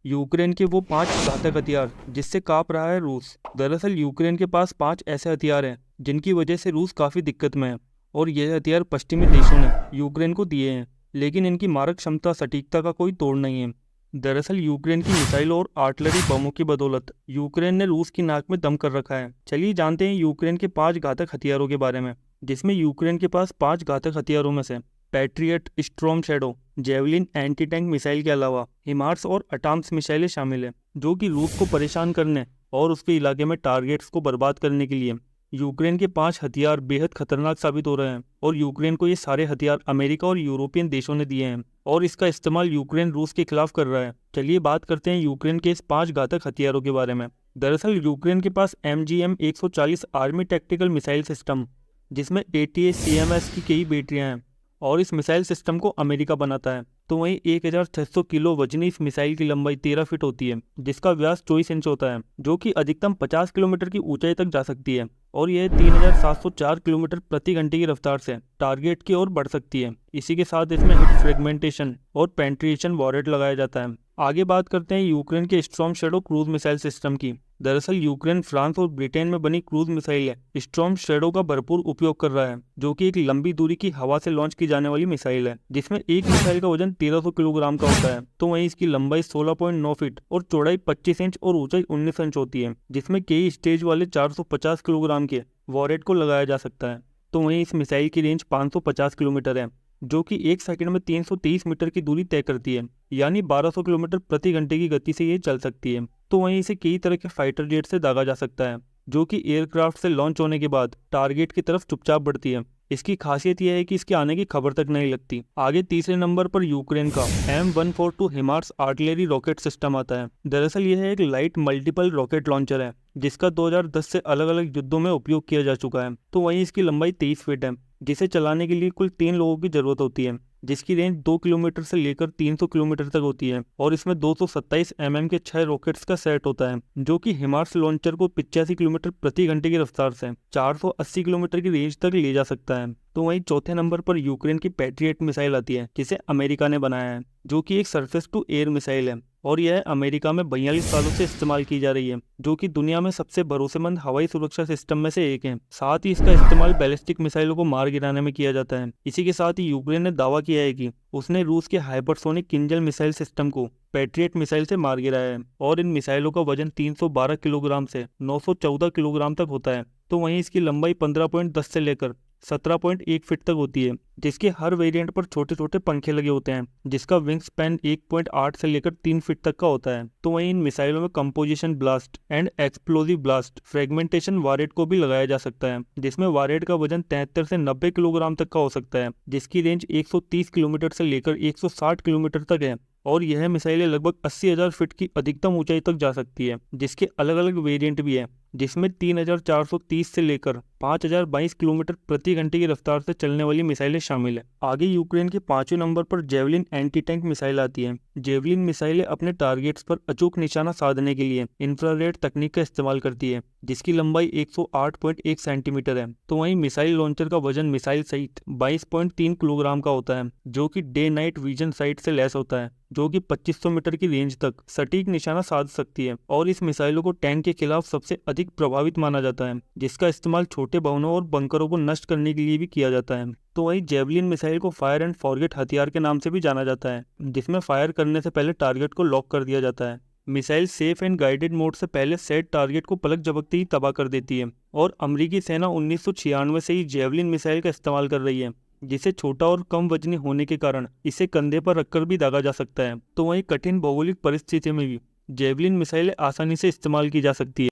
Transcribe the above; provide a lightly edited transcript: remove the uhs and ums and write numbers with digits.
Ukraine के वो 5 घातक हथियार जिससे कांप रहा है रूस। दरअसल यूक्रेन के पास 5 ऐसे हथियार हैं जिनकी वजह से रूस काफ़ी दिक्कत में है। और यह हथियार पश्चिमी देशों ने यूक्रेन को दिए हैं, लेकिन इनकी मारक क्षमता सटीकता का कोई तोड़ नहीं है। दरअसल यूक्रेन की मिसाइल और आर्टिलरी बमों की बदौलत यूक्रेन ने रूस की नाक में दम कर रखा है। चलिए जानते हैं यूक्रेन के 5 घातक हथियारों के बारे में, जिसमें यूक्रेन के पास 5 घातक हथियारों में से patriot, storm shadow, javelin anti tank missile के अलावा हिमार्स और अटाम्स मिसाइलें शामिल हैं, जो कि रूस को परेशान करने और उसके इलाके में टारगेट्स को बर्बाद करने के लिए यूक्रेन के 5 हथियार बेहद खतरनाक साबित हो रहे हैं। और यूक्रेन को ये सारे हथियार अमेरिका और यूरोपियन देशों ने दिए हैं और इसका इस्तेमाल यूक्रेन रूस के खिलाफ कर रहा है। चलिए बात करते हैं यूक्रेन के इस 5 घातक हथियारों के बारे में। दरअसल यूक्रेन के पास MGM-140 army tactical missile system, जिसमें ATACMS की कई बैटरियां हैं, और इस मिसाइल सिस्टम को अमेरिका बनाता है। तो वहीं 1600 किलो वजनी इस मिसाइल की लंबाई 13 फीट होती है, जिसका व्यास 24 इंच होता है, जो कि अधिकतम 50 किलोमीटर की ऊंचाई तक जा सकती है। और यह 3704 किलोमीटर प्रति घंटे की रफ्तार से टारगेट की ओर बढ़ सकती है। इसी के साथ इसमें हिट फ्रेगमेंटेशन और पेंट्रिएशन वॉरेट लगाया जाता है। आगे बात करते हैं यूक्रेन के storm shadow cruise missile system की। दरअसल यूक्रेन फ्रांस और ब्रिटेन में बनी क्रूज मिसाइल है स्टॉर्म शैडो का भरपूर उपयोग कर रहा है, जो कि एक लंबी दूरी की हवा से लॉन्च की जाने वाली मिसाइल है, जिसमें एक मिसाइल का वजन 1300 किलोग्राम का होता है। तो वहीं इसकी लंबाई 16.9 फीट और चौड़ाई 25 इंच और ऊंचाई 19 इंच होती है, जिसमें कई स्टेज वाले 450 किलोग्राम के वॉरेट को लगाया जा सकता है। तो वहीं इस मिसाइल की रेंज 550 किलोमीटर है, जो कि 1 सेकंड में 330 मीटर की दूरी तय करती है, यानी 1200 किलोमीटर प्रति घंटे की गति से ये चल सकती है। तो वहीं इसे कई तरह के फाइटर जेट से दागा जा सकता है, जो कि एयरक्राफ्ट से लॉन्च होने के बाद टारगेट की तरफ चुपचाप बढ़ती है। इसकी खासियत यह है कि इसके आने की खबर तक नहीं लगती। आगे तीसरे नंबर पर यूक्रेन का M142 HIMARS artillery rocket system आता है। दरअसल यह एक लाइट मल्टीपल रॉकेट लॉन्चर है, जिसका 2010 से अलग अलग युद्धों में उपयोग किया जा चुका है। तो वहीं इसकी लंबाई 23 फीट है, जिसे चलाने के लिए कुल 3 लोगों की जरूरत होती है, जिसकी रेंज 2 किलोमीटर से लेकर 300 किलोमीटर तक होती है। और इसमें 227 mm के 6 रॉकेट्स का सेट होता है, जो कि हिमार्स लॉन्चर को 85 किलोमीटर प्रति घंटे की रफ्तार से 480 किलोमीटर की रेंज तक ले जा सकता है। तो वहीं चौथे नंबर पर यूक्रेन की पैट्रियट मिसाइल आती है, जिसे अमेरिका ने बनाया है, जो कि एक सरफेस टू एयर मिसाइल है। और यह अमेरिका में 42 सालों से इस्तेमाल की जा रही है, जो कि दुनिया में सबसे भरोसेमंद हवाई सुरक्षा सिस्टम में से एक है। साथ ही इसका इस्तेमाल बैलिस्टिक मिसाइलों को मार गिराने में किया जाता है। इसी के साथ ही यूक्रेन ने दावा किया है कि उसने रूस के हाइपरसोनिक किंजल मिसाइल सिस्टम को पैट्रियट मिसाइल से मार गिराया है। और इन मिसाइलों का वजन 312 किलोग्राम से 914 किलोग्राम तक होता है। तो वहीं इसकी लंबाई 15.10 से लेकर 17.1 फीट तक होती है, जिसके हर वेरिएंट पर छोटे छोटे पंखे लगे होते हैं, जिसका विंग स्पैन 1.8 से लेकर 3 फीट तक का होता है। तो वहीं इन मिसाइलों में composition blast and explosive blast fragmentation warhead को भी लगाया जा सकता है, जिसमें वॉरेट का वजन 73 से 90 किलोग्राम तक का हो सकता है, जिसकी रेंज 130 किलोमीटर से लेकर 160 किलोमीटर तक है। और यह मिसाइलें लगभग 80,000 फीट की अधिकतम ऊंचाई तक जा सकती है, जिसके अलग अलग वेरिएंट भी है, जिसमें 3,430 से लेकर 5,022 किलोमीटर प्रति घंटे की रफ्तार से चलने वाली मिसाइलें शामिल है। आगे यूक्रेन के 5वें नंबर पर जेवलिन एंटी टैंक मिसाइल आती है। जेवलिन मिसाइलें अपने टारगेट्स पर अचूक निशाना साधने के लिए इंफ्रारेड तकनीक का इस्तेमाल करती है, जिसकी लंबाई 108.1 सेंटीमीटर है। तो वहीं मिसाइल लॉन्चर का वजन मिसाइल सहित 22.3 किलोग्राम का होता है, जो कि डे नाइट विजन साइट से लैस होता है, जो कि 2500 मीटर की रेंज तक सटीक निशाना साध सकती है। और इस मिसाइलों को टैंक के खिलाफ सबसे अधिक प्रभावित माना जाता है, जिसका इस्तेमाल छोटे भवनों और बंकरों को नष्ट करने के लिए भी किया जाता है। तो वहीं जेवलिन मिसाइल को फायर एंड फॉरगेट हथियार के नाम से भी जाना जाता है, जिसमें फायर करने से पहले टारगेट को लॉक कर दिया जाता है। Missile safe and guided mode से पहले सेट टारगेट को पलक झपकते ही तबाह कर देती है। और अमेरिकी सेना 1996 से ही जेवलिन मिसाइल का इस्तेमाल कर रही है, जिसे छोटा और कम वजनी होने के कारण इसे कंधे पर रखकर भी दागा जा सकता है। तो वहीं कठिन भौगोलिक परिस्थितियों में भी जेवलिन मिसाइलें आसानी से इस्तेमाल की जा सकती है।